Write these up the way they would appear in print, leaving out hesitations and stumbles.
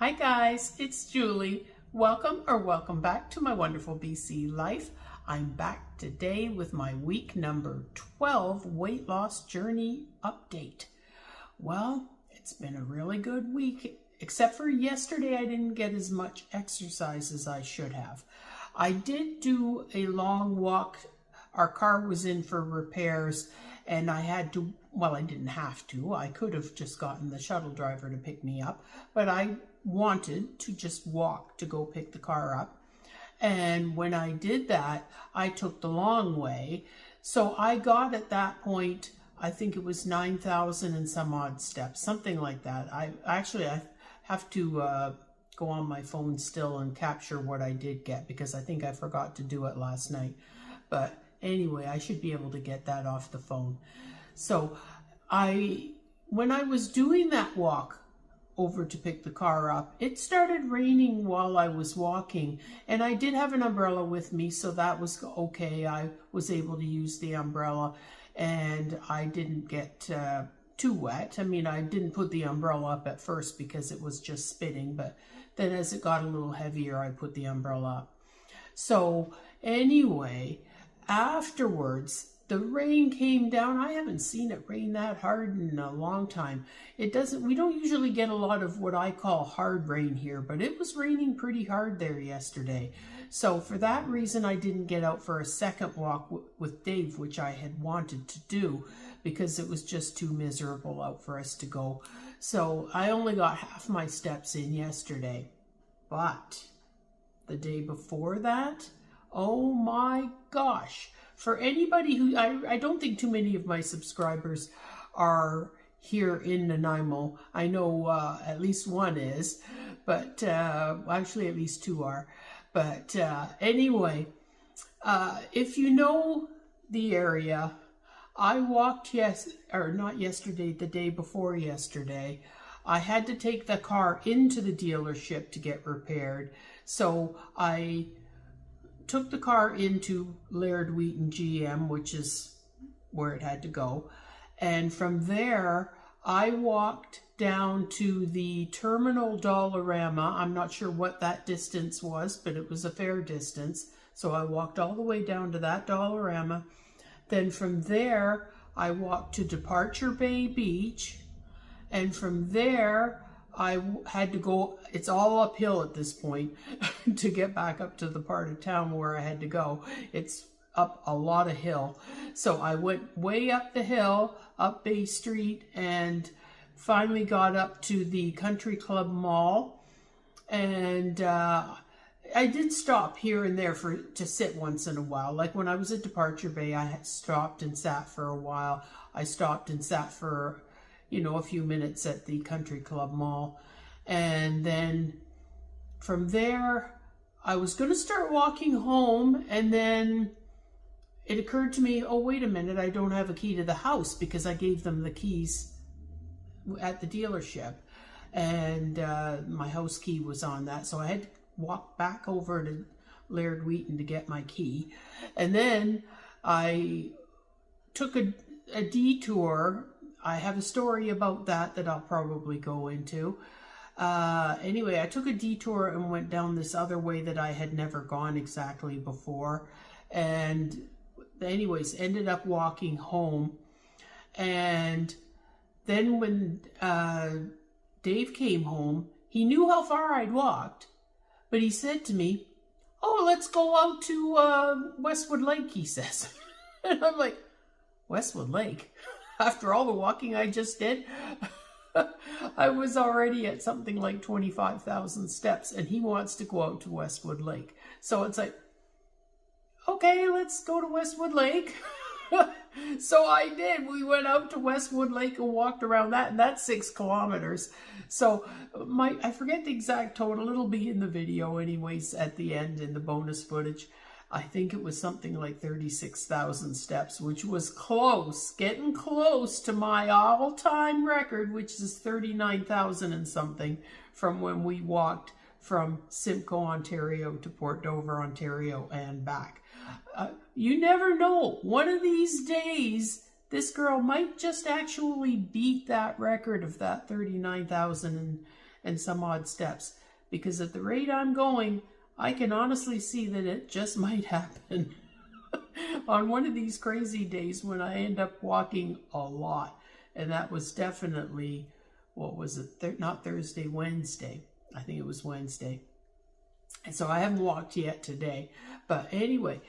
Hi guys, it's Julie. Welcome back to my wonderful BC life. I'm back today with my week number 12 weight loss journey update. Well, it's been a really good week, except for yesterday I didn't get as much exercise as I should have. I did do a long walk. Our car was in for repairs and I had to, well, I didn't have to. I could have just gotten the shuttle driver to pick me up, but I wanted to just walk to go pick the car up. And when I did that, I took the long way. So I got at that point, I think it was 9,000 and some odd steps, something like that. I have to go on my phone still and capture what I did get because I think I forgot to do it last night. But anyway, I should be able to get that off the phone. So when I was doing that walk over to pick the car up, it started raining while I was walking, and I did have an umbrella with me, so that was okay. I was able to use the umbrella and I didn't get too wet. I mean, I didn't put the umbrella up at first because it was just spitting, but then as it got a little heavier, I put the umbrella up. So anyway, afterwards, the rain came down. I haven't seen it rain that hard in a long time. We don't usually get a lot of what I call hard rain here, but it was raining pretty hard there yesterday. So for that reason, I didn't get out for a second walk with Dave, which I had wanted to do because it was just too miserable out for us to go. So I only got half my steps in yesterday. But the day before that, oh my gosh. For anybody who, I don't think too many of my subscribers are here in Nanaimo. I know at least one is, but actually at least two are. But anyway, if you know the area, I walked the day before yesterday. I had to take the car into the dealership to get repaired. So I took the car into Laird Wheaton GM, which is where it had to go. And from there, I walked down to the Terminal Dollarama. I'm not sure what that distance was, but it was a fair distance. So I walked all the way down to that Dollarama. Then from there, I walked to Departure Bay Beach. And from there, I had to go, it's all uphill at this point to get back up to the part of town where I had to go. It's up a lot of hill. So I went way up the hill, up Bay Street, and finally got up to the Country Club Mall. And I did stop here and there to sit once in a while. Like when I was at Departure Bay, I had stopped and sat for a while. I stopped and sat for a few minutes at the Country Club Mall. And then from there, I was going to start walking home, and then it occurred to me, oh, wait a minute, I don't have a key to the house because I gave them the keys at the dealership. And my house key was on that, so I had to walk back over to Laird Wheaton to get my key. And then I took a detour. I have a story about that I'll probably go into. Anyway, I took a detour and went down this other way that I had never gone exactly before. And anyways, ended up walking home. And then when Dave came home, he knew how far I'd walked. But he said to me, oh, let's go out to Westwood Lake, he says. And I'm like, Westwood Lake? After all the walking I just did, I was already at something like 25,000 steps, and he wants to go out to Westwood Lake. So it's like, okay, let's go to Westwood Lake. So I did. We went out to Westwood Lake and walked around that, and that's 6 kilometers. So I forget the exact total. It'll be in the video anyways at the end in the bonus footage. I think it was something like 36,000 steps, which was close, getting close to my all-time record, which is 39,000 and something from when we walked from Simcoe, Ontario to Port Dover, Ontario and back. You never know. One of these days, this girl might just actually beat that record of that 39,000 and some odd steps, because at the rate I'm going, I can honestly see that it just might happen on one of these crazy days when I end up walking a lot. And that was definitely, what was it? Not Thursday, Wednesday. I think it was Wednesday. And so I haven't walked yet today. But anyway,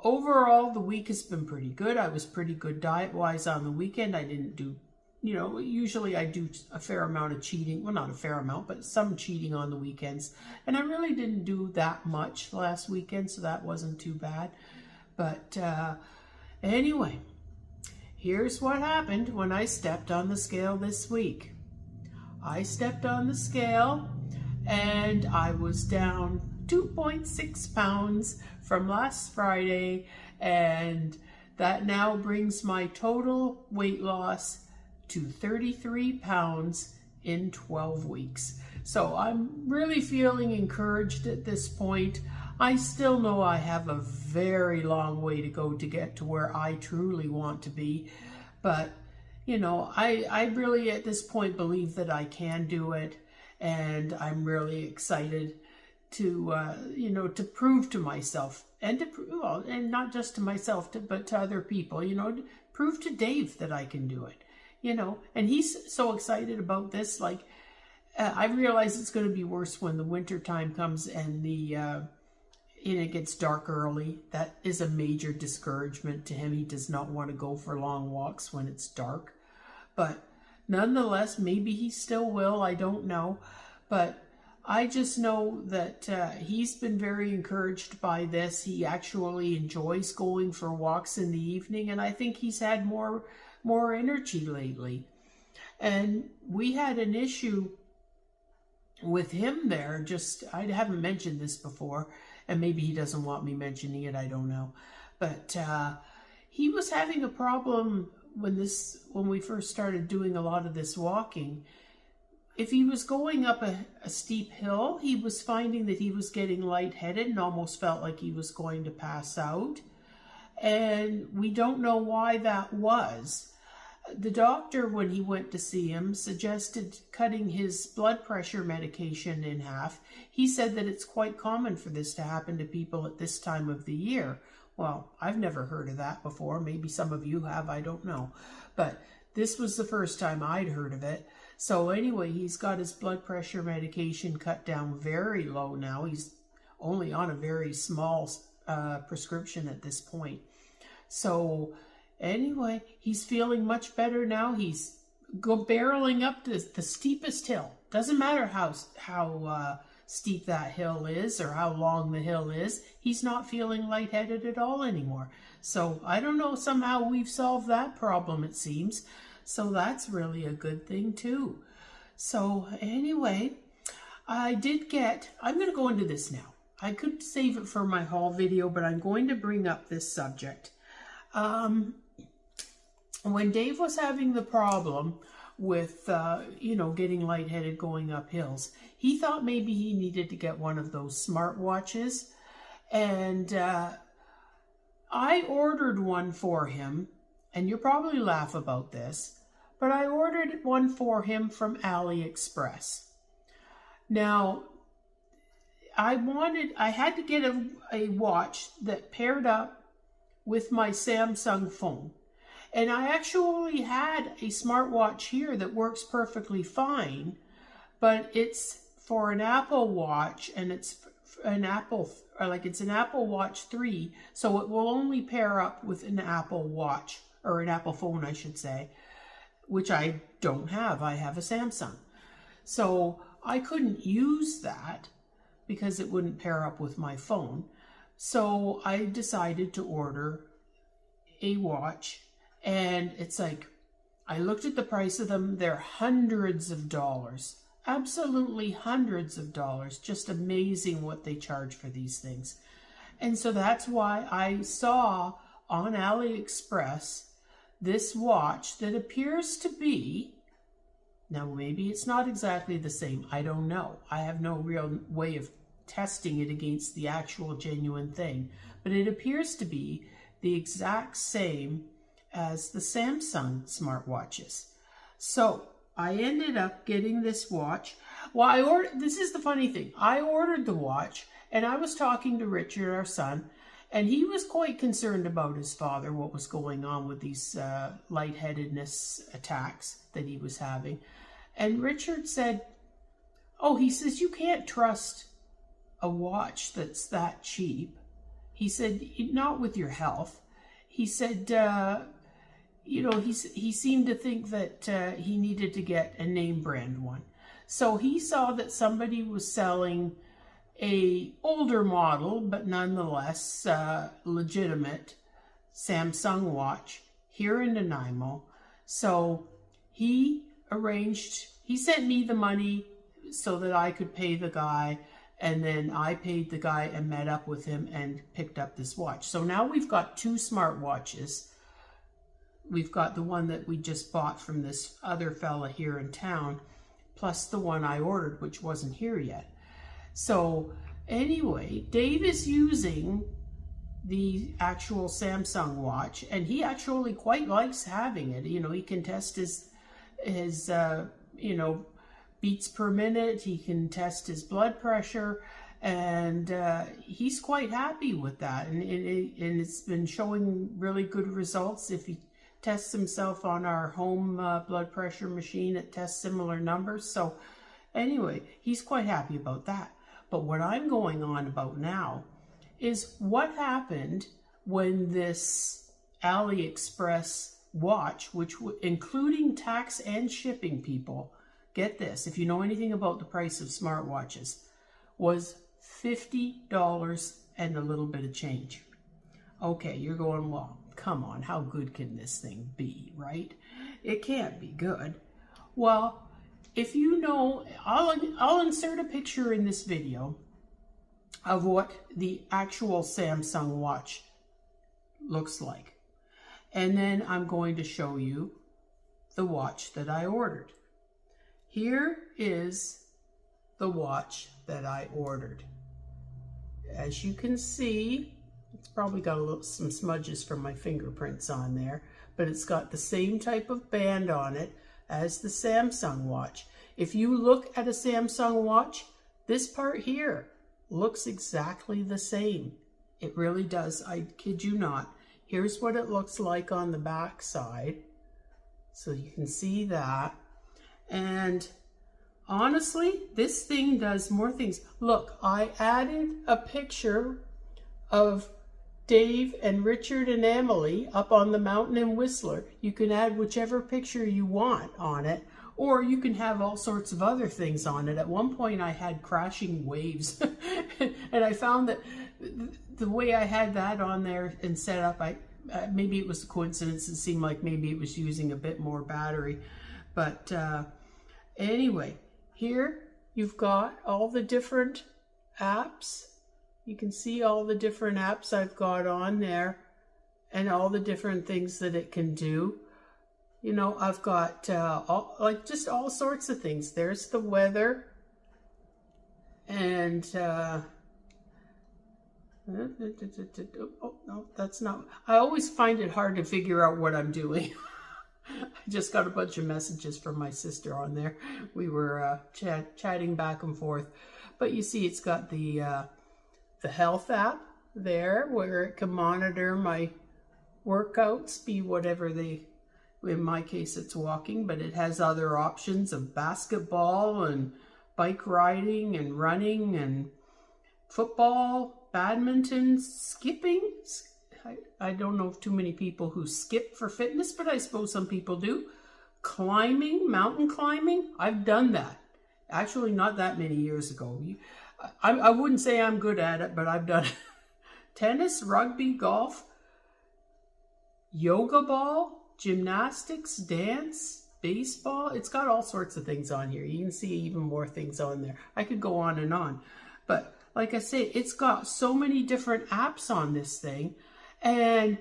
overall, the week has been pretty good. I was pretty good diet-wise on the weekend. I didn't do, usually I do a fair amount of cheating. Well, not a fair amount, but some cheating on the weekends. And I really didn't do that much last weekend, so that wasn't too bad. But anyway, here's what happened when I stepped on the scale this week. I stepped on the scale and I was down 2.6 pounds from last Friday, and that now brings my total weight loss to 33 pounds in 12 weeks. So I'm really feeling encouraged at this point. I still know I have a very long way to go to get to where I truly want to be, but I really at this point believe that I can do it, and I'm really excited to to prove to myself, and and not just to myself, but to other people, to prove to Dave that I can do it, and he's so excited about this. Like, I realize it's going to be worse when the winter time comes and it gets dark early. That is a major discouragement to him. He does not want to go for long walks when it's dark. But nonetheless, maybe he still will. I don't know. But I just know that he's been very encouraged by this. He actually enjoys going for walks in the evening, and I think he's had more energy lately. And we had an issue with him there. I haven't mentioned this before, and maybe he doesn't want me mentioning it, I don't know. But he was having a problem when we first started doing a lot of this walking. If he was going up a steep hill, he was finding that he was getting lightheaded and almost felt like he was going to pass out. And we don't know why that was. The doctor, when he went to see him, suggested cutting his blood pressure medication in half. He said that it's quite common for this to happen to people at this time of the year. Well, I've never heard of that before. Maybe some of you have, I don't know. But this was the first time I'd heard of it. So anyway, he's got his blood pressure medication cut down very low now. He's only on a very small prescription at this point. So anyway, he's feeling much better now. He's barreling up the steepest hill. Doesn't matter how steep that hill is or how long the hill is. He's not feeling lightheaded at all anymore. So I don't know, somehow we've solved that problem, it seems. So that's really a good thing too. So anyway, I'm going to go into this now. I could save it for my haul video, but I'm going to bring up this subject. When Dave was having the problem with, getting lightheaded going up hills, he thought maybe he needed to get one of those smartwatches. And I ordered one for him, and you'll probably laugh about this, but I ordered one for him from AliExpress. Now, I had to get a watch that paired up with my Samsung phone. And I actually had a smartwatch here that works perfectly fine, but it's for an Apple Watch, and it's an Apple Watch 3, so it will only pair up with an Apple Watch, or an Apple phone, I should say, which I don't have. I have a Samsung. So I couldn't use that because it wouldn't pair up with my phone. So I decided to order a watch. And it's like, I looked at the price of them. They're hundreds of dollars, absolutely hundreds of dollars. Just amazing what they charge for these things. And so that's why I saw on AliExpress this watch that appears to be, now maybe it's not exactly the same. I don't know. I have no real way of testing it against the actual genuine thing, but it appears to be the exact same as the Samsung smartwatches. So I ended up getting this watch. Well, this is the funny thing. I ordered the watch, and I was talking to Richard, our son, and he was quite concerned about his father, what was going on with these lightheadedness attacks that he was having. And Richard said, oh, he says, you can't trust a watch that's that cheap. He said, not with your health. He said, you know, he seemed to think that he needed to get a name brand one. So he saw that somebody was selling a older model, but nonetheless legitimate Samsung watch here in Nanaimo. So he sent me the money so that I could pay the guy, and then I paid the guy and met up with him and picked up this watch. So now we've got 2 smartwatches. We've got the one that we just bought from this other fella here in town, plus the one I ordered, which wasn't here yet. So anyway, Dave is using the actual Samsung watch, and he actually quite likes having it. You know, he can test his you know, beats per minute. He can test his blood pressure, and he's quite happy with that. And it's been showing really good results. If he tests himself on our home blood pressure machine, it tests similar numbers. So anyway, he's quite happy about that. But what I'm going on about now is what happened when this AliExpress watch, which including tax and shipping, people, get this, if you know anything about the price of smartwatches, was $50 and a little bit of change. Okay, you're going, well, come on, how good can this thing be, right? It can't be good. Well, if you know, I'll insert a picture in this video of what the actual Samsung watch looks like. And then I'm going to show you the watch that I ordered. Here is the watch that I ordered. As you can see, it's probably got some smudges from my fingerprints on there, but it's got the same type of band on it as the Samsung watch. If you look at a Samsung watch, this part here looks exactly the same. It really does, I kid you not. Here's what it looks like on the back side. So you can see that. And honestly, this thing does more things. Look, I added a picture of Dave and Richard and Emily up on the mountain in Whistler. You can add whichever picture you want on it, or you can have all sorts of other things on it. At one point I had crashing waves and I found that the way I had that on there and set up, maybe it was a coincidence. It seemed like maybe it was using a bit more battery. But anyway, here you've got all the different apps. You can see all the different apps I've got on there and all the different things that it can do. You know, I've got just all sorts of things. There's the weather, and oh no, that's not. I always find it hard to figure out what I'm doing. I just got a bunch of messages from my sister on there. We were chatting back and forth, but you see, it's got the health app there where it can monitor my workouts, be whatever they. In my case, it's walking, but it has other options of basketball and bike riding and running and football, badminton, skipping. I don't know of too many people who skip for fitness, but I suppose some people do. Climbing, mountain climbing. I've done that. Actually, not that many years ago. I wouldn't say I'm good at it, but I've done it. Tennis, rugby, golf, yoga ball, gymnastics, dance, baseball. It's got all sorts of things on here. You can see even more things on there. I could go on and on. But like I say, it's got so many different apps on this thing. And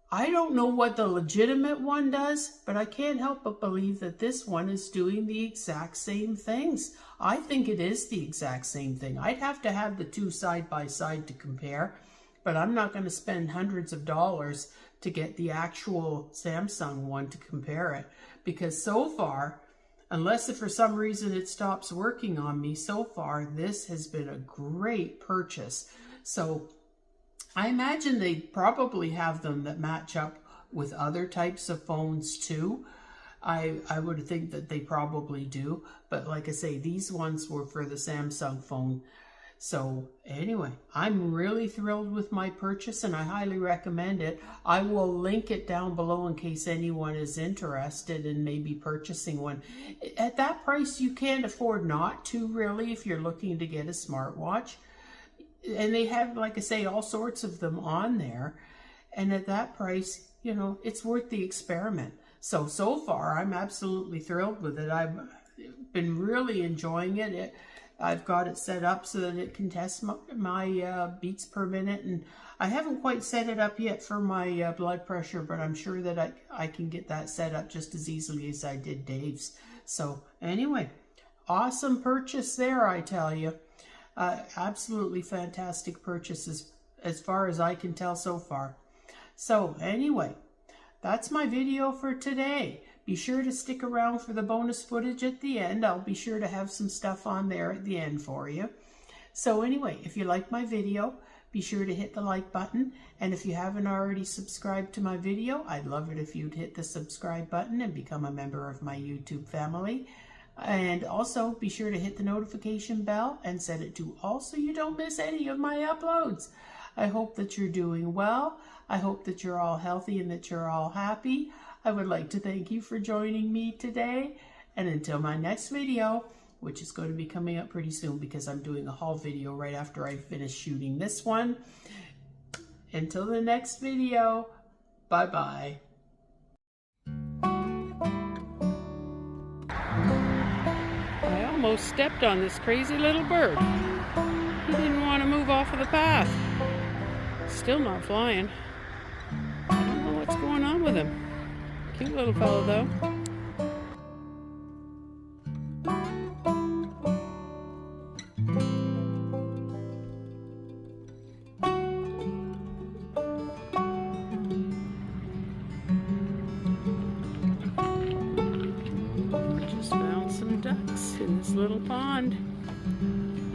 I don't know what the legitimate one does, but I can't help but believe that this one is doing the exact same things. I think it is the exact same thing. I'd have to have the two side by side to compare, but I'm not going to spend hundreds of dollars to get the actual Samsung one to compare it, because so far unless if for some reason it stops working on me, so far this has been a great purchase. So I imagine they probably have them that match up with other types of phones too. I would think that they probably do, but like I say, these ones were for the Samsung phone. So anyway, I'm really thrilled with my purchase and I highly recommend it. I will link it down below in case anyone is interested in maybe purchasing one. At that price, you can't afford not to, really, if you're looking to get a smartwatch. And they have, like I say, all sorts of them on there. And at that price, you know, it's worth the experiment. So far, I'm absolutely thrilled with it. I've been really enjoying it. I've got it set up so that it can test my beats per minute. And I haven't quite set it up yet for my blood pressure, but I'm sure that I can get that set up just as easily as I did Dave's. So anyway, awesome purchase there, I tell you. Absolutely fantastic purchases as far as I can tell so far. So anyway, that's my video for today. Be sure to stick around for the bonus footage at the end. I'll be sure to have some stuff on there at the end for you. So anyway, if you like my video, be sure to hit the like button. And if you haven't already subscribed to my video, I'd love it if you'd hit the subscribe button and become a member of my YouTube family. And also be sure to hit the notification bell and set it to all so you don't miss any of my uploads. I hope that you're doing well. I hope that you're all healthy and that you're all happy. I would like to thank you for joining me today. And until my next video, which is going to be coming up pretty soon because I'm doing a haul video right after I finish shooting this one. Until the next video, bye-bye. I almost stepped on this crazy little bird. He didn't want to move off of the path. Still not flying. I don't know what's going on with him. Cute little fellow though. Just found some ducks in this little pond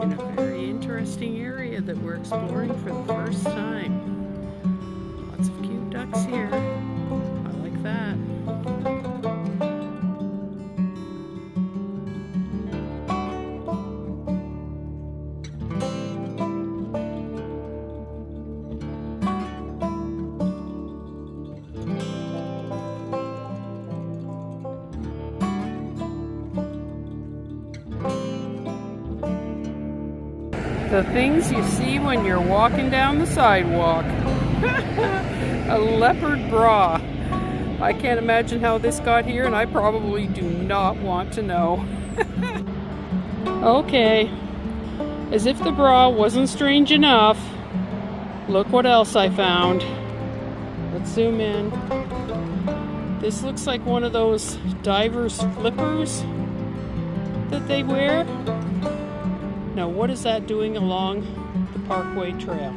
in a very interesting area that we're exploring for the first time. Lots of cute ducks here. I like that. The things you see when you're walking down the sidewalk. A leopard bra. I can't imagine how this got here, and I probably do not want to know. Okay, as if the bra wasn't strange enough, look what else I found. Let's zoom in. This looks like one of those diver's flippers that they wear. Now, what is that doing along the Parkway Trail?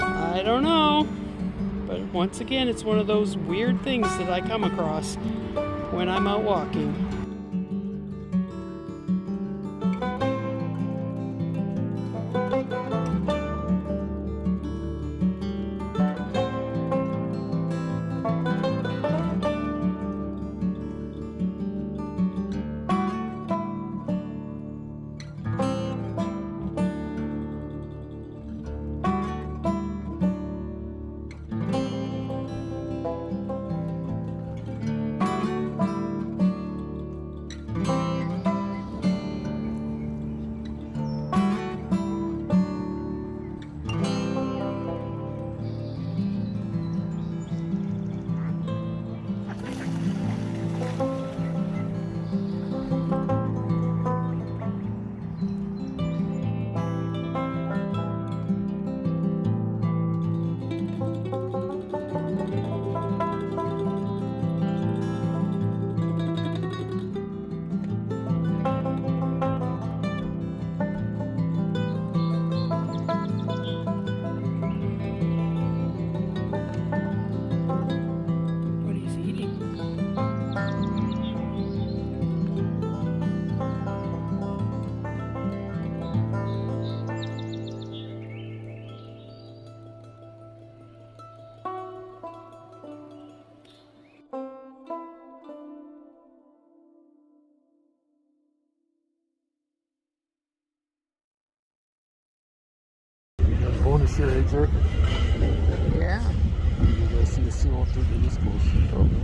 I don't know, but once again, it's one of those weird things that I come across when I'm out walking. see your exit? Yeah. You guys see the CO2 in this course.